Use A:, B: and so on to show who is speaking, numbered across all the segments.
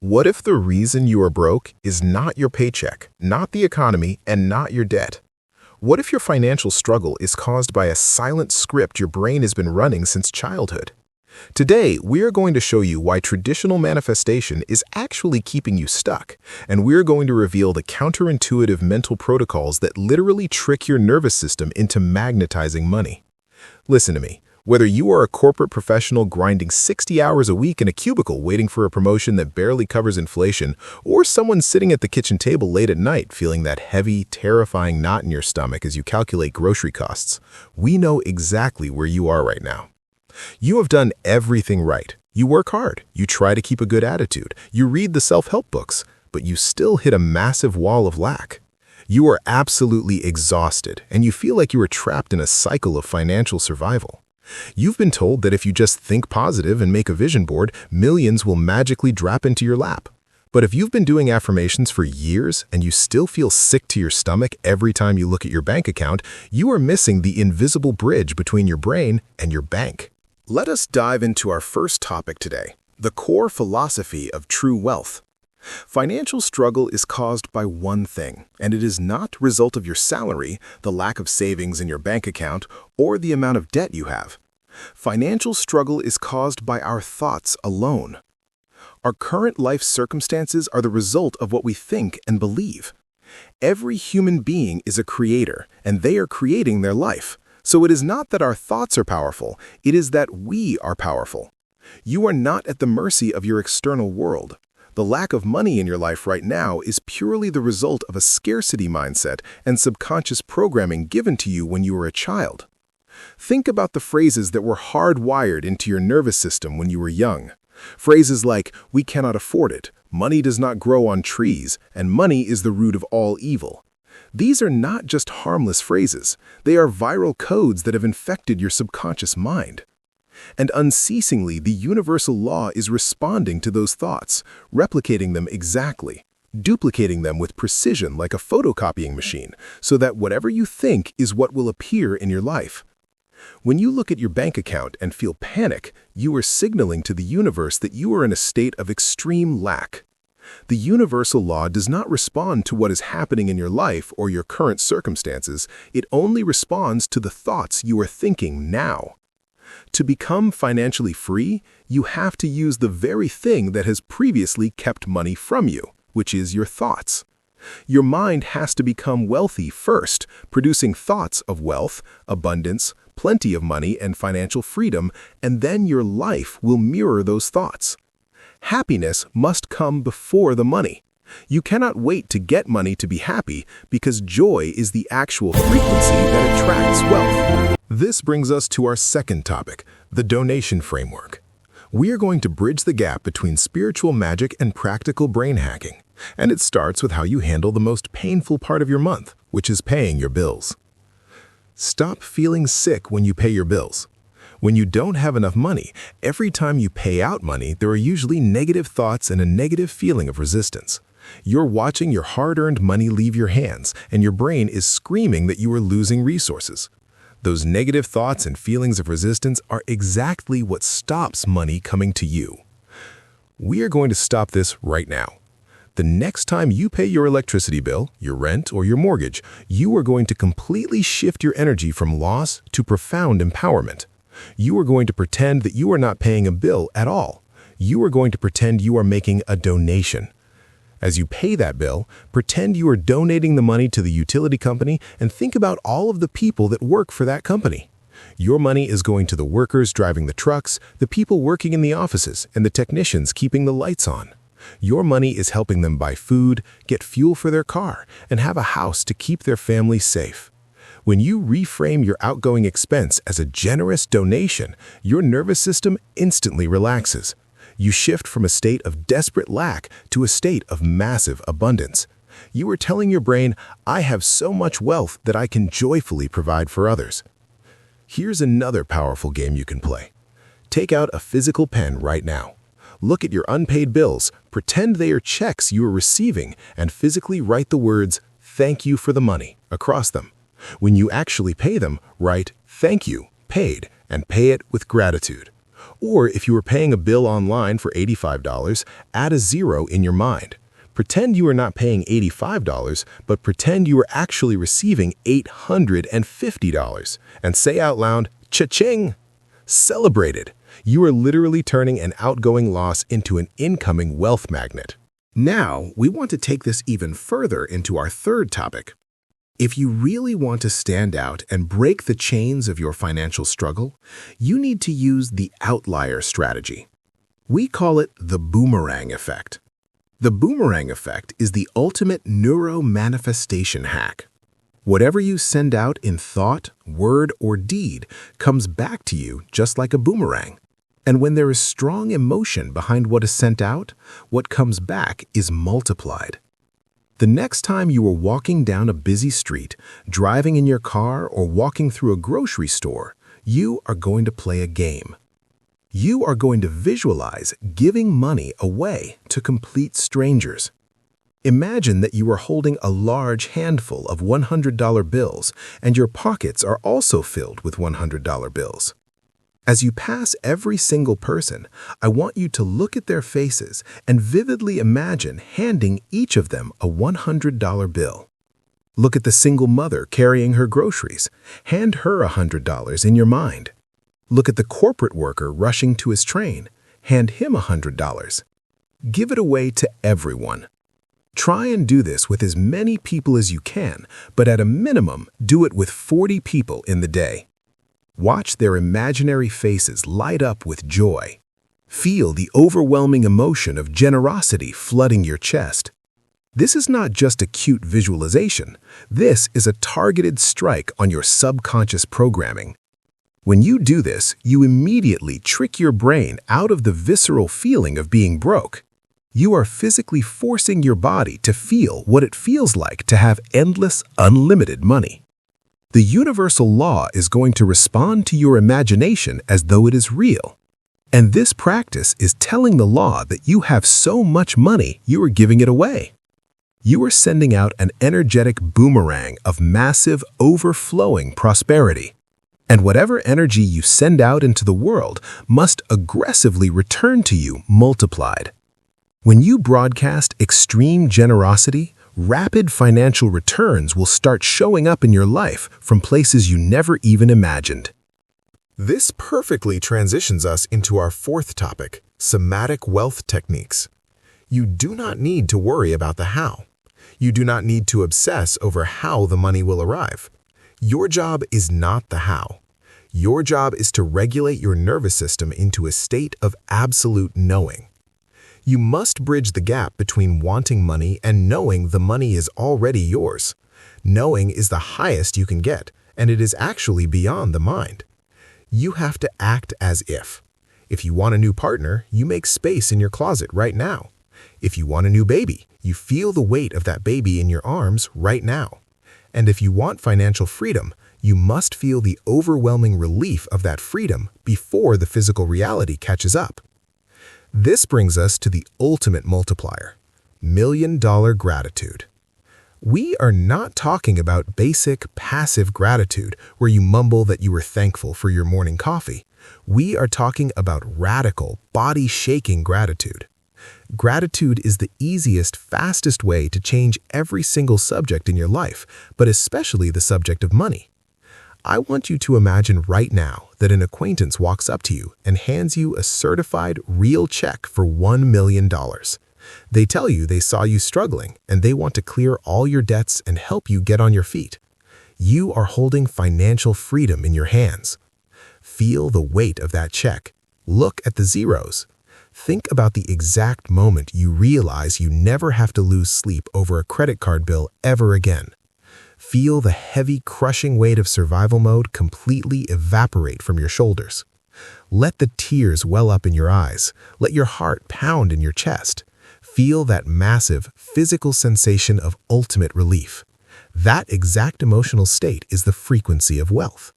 A: What if the reason you are broke is not your paycheck, not the economy, and not your debt? What if your financial struggle is caused by a silent script your brain has been running since childhood? Today, we are going to show you why traditional manifestation is actually keeping you stuck, and we're going to reveal the counterintuitive mental protocols that literally trick your nervous system into magnetizing money. Listen to me. Whether you are a corporate professional grinding 60 hours a week in a cubicle waiting for a promotion that barely covers inflation, or someone sitting at the kitchen table late at night feeling that heavy, terrifying knot in your stomach as you calculate grocery costs, we know exactly where you are right now. You have done everything right. You work hard, you try to keep a good attitude, you read the self-help books, but you still hit a massive wall of lack. You are absolutely exhausted, and you feel like you are trapped in a cycle of financial survival. You've been told that if you just think positive and make a vision board, millions will magically drop into your lap. But if you've been doing affirmations for years and you still feel sick to your stomach every time you look at your bank account, you are missing the invisible bridge between your brain and your bank. Let us dive into our first topic today, the core philosophy of true wealth. Financial struggle is caused by one thing, and it is not the result of your salary, the lack of savings in your bank account, or the amount of debt you have. Financial struggle is caused by our thoughts alone. Our current life circumstances are the result of what we think and believe. Every human being is a creator, and they are creating their life. So it is not that our thoughts are powerful, it is that we are powerful. You are not at the mercy of your external world. The lack of money in your life right now is purely the result of a scarcity mindset and subconscious programming given to you when you were a child. Think about the phrases that were hardwired into your nervous system when you were young. Phrases like, "We cannot afford it," "Money does not grow on trees," and "Money is the root of all evil." These are not just harmless phrases. They are viral codes that have infected your subconscious mind. And unceasingly, the universal law is responding to those thoughts, replicating them exactly, duplicating them with precision like a photocopying machine, so that whatever you think is what will appear in your life. When you look at your bank account and feel panic, you are signaling to the universe that you are in a state of extreme lack. The universal law does not respond to what is happening in your life or your current circumstances. It only responds to the thoughts you are thinking now. To become financially free, you have to use the very thing that has previously kept money from you, which is your thoughts. Your mind has to become wealthy first, producing thoughts of wealth, abundance, plenty of money, and financial freedom, and then your life will mirror those thoughts. Happiness must come before the money. You cannot wait to get money to be happy because joy is the actual frequency that attracts wealth. This brings us to our second topic, the donation framework. We are going to bridge the gap between spiritual magic and practical brain hacking, and it starts with how you handle the most painful part of your month, which is paying your bills. Stop feeling sick when you pay your bills. When you don't have enough money, every time you pay out money, there are usually negative thoughts and a negative feeling of resistance. You're watching your hard-earned money leave your hands, and your brain is screaming that you are losing resources. Those negative thoughts and feelings of resistance are exactly what stops money coming to you. We are going to stop this right now. The next time you pay your electricity bill, your rent, or your mortgage, you are going to completely shift your energy from loss to profound empowerment. You are going to pretend that you are not paying a bill at all. You are going to pretend you are making a donation. As you pay that bill, pretend you are donating the money to the utility company and think about all of the people that work for that company. Your money is going to the workers driving the trucks, the people working in the offices, and the technicians keeping the lights on. Your money is helping them buy food, get fuel for their car, and have a house to keep their family safe. When you reframe your outgoing expense as a generous donation, your nervous system instantly relaxes. You shift from a state of desperate lack to a state of massive abundance. You are telling your brain, "I have so much wealth that I can joyfully provide for others." Here's another powerful game you can play. Take out a physical pen right now. Look at your unpaid bills, pretend they are checks you are receiving, and physically write the words, "Thank you for the money," across them. When you actually pay them, write, "Thank you, paid," and pay it with gratitude. Or if you were paying a bill online for $85, add a zero in your mind. Pretend you are not paying $85, but pretend you are actually receiving $850 and say out loud, cha-ching! Celebrate it! You are literally turning an outgoing loss into an incoming wealth magnet. Now, we want to take this even further into our third topic. If you really want to stand out and break the chains of your financial struggle, you need to use the outlier strategy. We call it the boomerang effect. The boomerang effect is the ultimate neuro-manifestation hack. Whatever you send out in thought, word, or deed comes back to you just like a boomerang. And when there is strong emotion behind what is sent out, what comes back is multiplied. The next time you are walking down a busy street, driving in your car, or walking through a grocery store, you are going to play a game. You are going to visualize giving money away to complete strangers. Imagine that you are holding a large handful of $100 bills and your pockets are also filled with $100 bills. As you pass every single person, I want you to look at their faces and vividly imagine handing each of them a $100 bill. Look at the single mother carrying her groceries. Hand her $100 in your mind. Look at the corporate worker rushing to his train. Hand him $100. Give it away to everyone. Try and do this with as many people as you can, but at a minimum, do it with 40 people in the day. Watch their imaginary faces light up with joy. Feel the overwhelming emotion of generosity flooding your chest. This is not just a cute visualization. This is a targeted strike on your subconscious programming. When you do this, you immediately trick your brain out of the visceral feeling of being broke. You are physically forcing your body to feel what it feels like to have endless, unlimited money. The universal law is going to respond to your imagination as though it is real. And this practice is telling the law that you have so much money you are giving it away. You are sending out an energetic boomerang of massive, overflowing prosperity. And whatever energy you send out into the world must aggressively return to you multiplied. When you broadcast extreme generosity, rapid financial returns will start showing up in your life from places you never even imagined. This perfectly transitions us into our fourth topic, somatic wealth techniques. You do not need to worry about the how. You do not need to obsess over how the money will arrive. Your job is not the how. Your job is to regulate your nervous system into a state of absolute knowing. You must bridge the gap between wanting money and knowing the money is already yours. Knowing is the highest you can get, and it is actually beyond the mind. You have to act as if. If you want a new partner, you make space in your closet right now. If you want a new baby, you feel the weight of that baby in your arms right now. And if you want financial freedom, you must feel the overwhelming relief of that freedom before the physical reality catches up. This brings us to the ultimate multiplier, $1,000,000 gratitude. We are not talking about basic, passive gratitude where you mumble that you were thankful for your morning coffee. We are talking about radical, body-shaking gratitude. Gratitude is the easiest, fastest way to change every single subject in your life, but especially the subject of money. I want you to imagine right now that an acquaintance walks up to you and hands you a certified, real check for $1,000,000. They tell you they saw you struggling and they want to clear all your debts and help you get on your feet. You are holding financial freedom in your hands. Feel the weight of that check. Look at the zeros. Think about the exact moment you realize you never have to lose sleep over a credit card bill ever again. Feel the heavy, crushing weight of survival mode completely evaporate from your shoulders. Let the tears well up in your eyes. Let your heart pound in your chest. Feel that massive, physical sensation of ultimate relief. That exact emotional state is the frequency of wealth.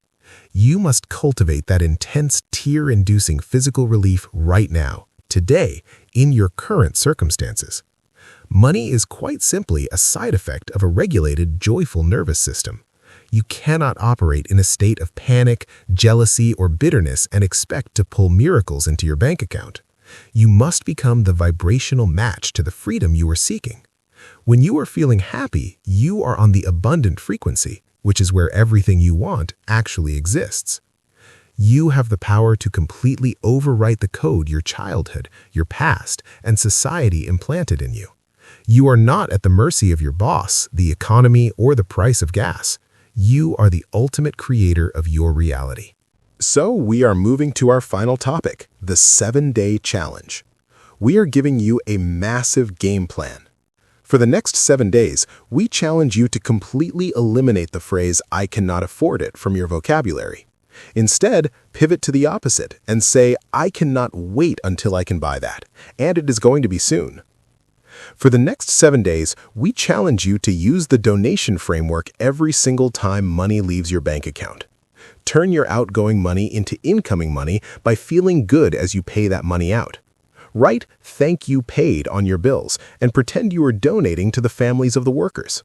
A: You must cultivate that intense, tear-inducing physical relief right now, today, in your current circumstances. Money is quite simply a side effect of a regulated, joyful nervous system. You cannot operate in a state of panic, jealousy, or bitterness and expect to pull miracles into your bank account. You must become the vibrational match to the freedom you are seeking. When you are feeling happy, you are on the abundant frequency, which is where everything you want actually exists. You have the power to completely overwrite the code your childhood, your past, and society implanted in you. You are not at the mercy of your boss, the economy, or the price of gas. You are the ultimate creator of your reality. So we are moving to our final topic, the 7-day challenge. We are giving you a massive game plan. For the next 7 days, we challenge you to completely eliminate the phrase, "I cannot afford it," from your vocabulary. Instead, pivot to the opposite and say, "I cannot wait until I can buy that, and it is going to be soon." For the next 7 days, we challenge you to use the donation framework every single time money leaves your bank account. Turn your outgoing money into incoming money by feeling good as you pay that money out. Write "Thank you paid" on your bills and pretend you are donating to the families of the workers.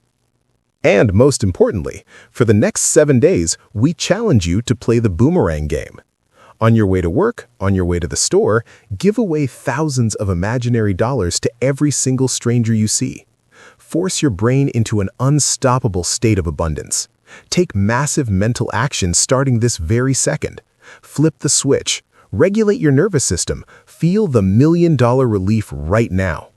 A: And most importantly, for the next 7 days, we challenge you to play the boomerang game. On your way to work, on your way to the store, give away thousands of imaginary dollars to every single stranger you see. Force your brain into an unstoppable state of abundance. Take massive mental action starting this very second. Flip the switch. Regulate your nervous system. Feel the $1,000,000 relief right now.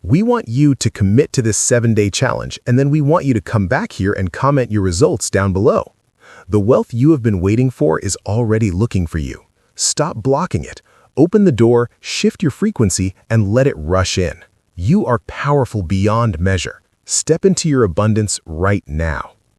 A: We want you to commit to this 7-day challenge, and then we want you to come back here and comment your results down below. The wealth you have been waiting for is already looking for you. Stop blocking it. Open the door, shift your frequency, and let it rush in. You are powerful beyond measure. Step into your abundance right now.